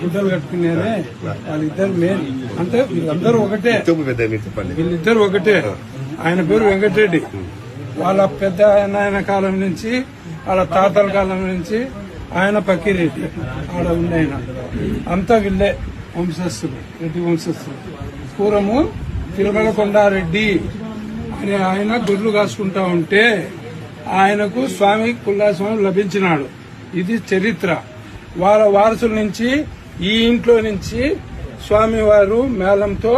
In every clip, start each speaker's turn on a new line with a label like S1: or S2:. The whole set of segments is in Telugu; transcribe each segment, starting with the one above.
S1: గుడ్డలు కట్టుకునేదే వాళ్ళిద్దరు మెయిన్. అంటే వీళ్ళందరూ ఒకటే, వీళ్ళిద్దరు ఒకటే. ఆయన పేరు వెంకటరెడ్డి. వాళ్ళ పెద్ద ఆయన కాలం నుంచి, వాళ్ళ తాతల కాలం నుంచి ఆయన పక్కిరెడ్డి ఆడ ఉండే ఆయన అంతా వీళ్ళే వంశస్థులు, రెడ్డి వంశస్థులు. పూర్వము తిరుమల కొండారెడ్డి అనే ఆయన గొర్రెలు కాసుకుంటా ఉంటే ఆయనకు స్వామి కుల్లాస్వామి లభించినాడు. ఇది చరిత్ర. వాళ్ళ వారసుల నుంచి ఈ ఇంట్లో నుంచి స్వామి వారు మేళంతో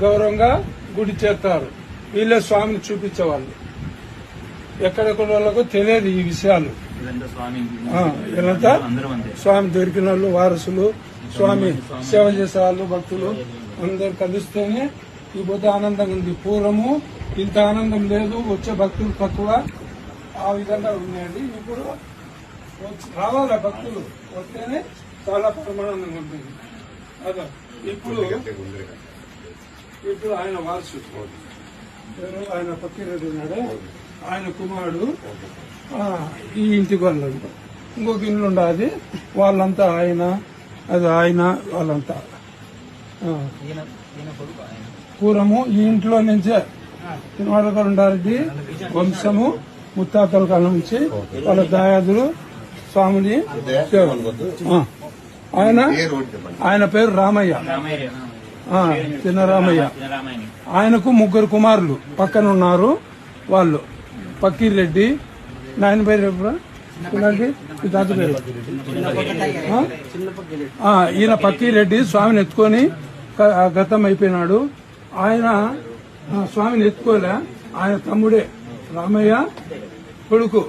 S1: గౌరవంగా గుడి చేస్తారు. వీళ్ళే స్వామిని చూపించేవాళ్ళు. ఎక్కడెక్కడ వాళ్ళకు తెలియదు ఈ విషయాలు. వీళ్ళంతా స్వామి దొరికిన వాళ్ళు, వారసులు, స్వామి సేవ చేసే వాళ్ళు, భక్తులు అందరు కలిస్తేనే ఈ బుద్ధ ఆనందంగా ఉంది. పూర్వము ఇంత ఆనందం లేదు, వచ్చే భక్తులు తక్కువ. ఆ విధంగా ఉన్నాయండి. ఇప్పుడు రావాలా భక్తులు, వస్తేనే చాలా పరమానందంగా ఉంటుంది. అదే ఇప్పుడు ఆయన వారసుడు, ఆయన పక్కిరెడ్డి ఉన్నాడే, ఆయన కుమారుడు ఈ ఇంటికి వాళ్ళు. ఇంకొక ఇల్లు ఉండదు, వాళ్ళంతా ఆయన, అది ఆయన, వాళ్ళంతా పూర్వము ఈ ఇంట్లో నుంచే తిరుమల కొండారెడ్డి వంశము ముత్తాతల కాలం నుంచి వాళ్ళ దాయాదులు స్వామిని. ఆయన పేరు రామయ్య, చిన్న రామయ్య. ఆయనకు ముగ్గురు కుమారులు పక్కన ఉన్నారు. వాళ్ళు పక్కిరెడ్డి, నాయన పేరు ఎప్పుడు తాత పేరు ఈయన పక్కిరెడ్డి. స్వామిని ఎత్తుకొని గతం అయిపోయినాడు. ఆయన స్వామిని ఎత్తుకోలే, ఆయన తమ్ముడే రామయ్య కొడుకు.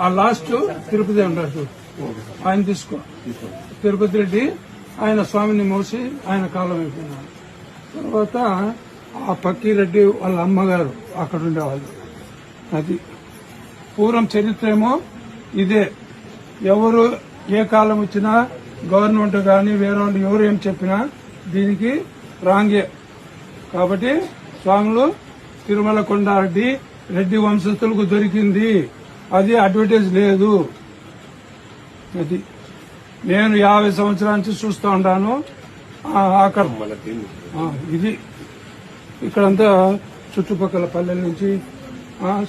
S1: ఆ లాస్ట్ తిరుపతి ఉంటాడు, ఆయన తీసుకో తిరుపతి రెడ్డి. ఆయన స్వామిని మోసి ఆయన కాలం అయిపోయినాడు. తర్వాత ఆ పక్కిరెడ్డి వాళ్ళ అమ్మగారు అక్కడ ఉండేవాళ్ళు. అది పూర్వం చరిత్ర ఏమో ఇదే. ఎవరు ఏ కాలం వచ్చినా గవర్నమెంట్ కానీ వేరే వాళ్ళు ఎవరు ఏం చెప్పినా దీనికి రాంగే. కాబట్టి స్వాములు తిరుమల కొండారెడ్డి రెడ్డి వంశస్థులకు దొరికింది. అది అడ్వర్టైజ్ లేదు. అది నేను 50 సంవత్సరాల నుంచి చూస్తూ ఉంటాను. ఇది ఇక్కడంతా చుట్టుపక్కల పల్లెల నుంచి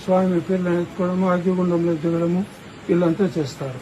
S1: స్వామి పేర్లను ఎత్తుకోవడము, అగ్గిగుండంలో దిగడము వీళ్ళంతా చేస్తారు.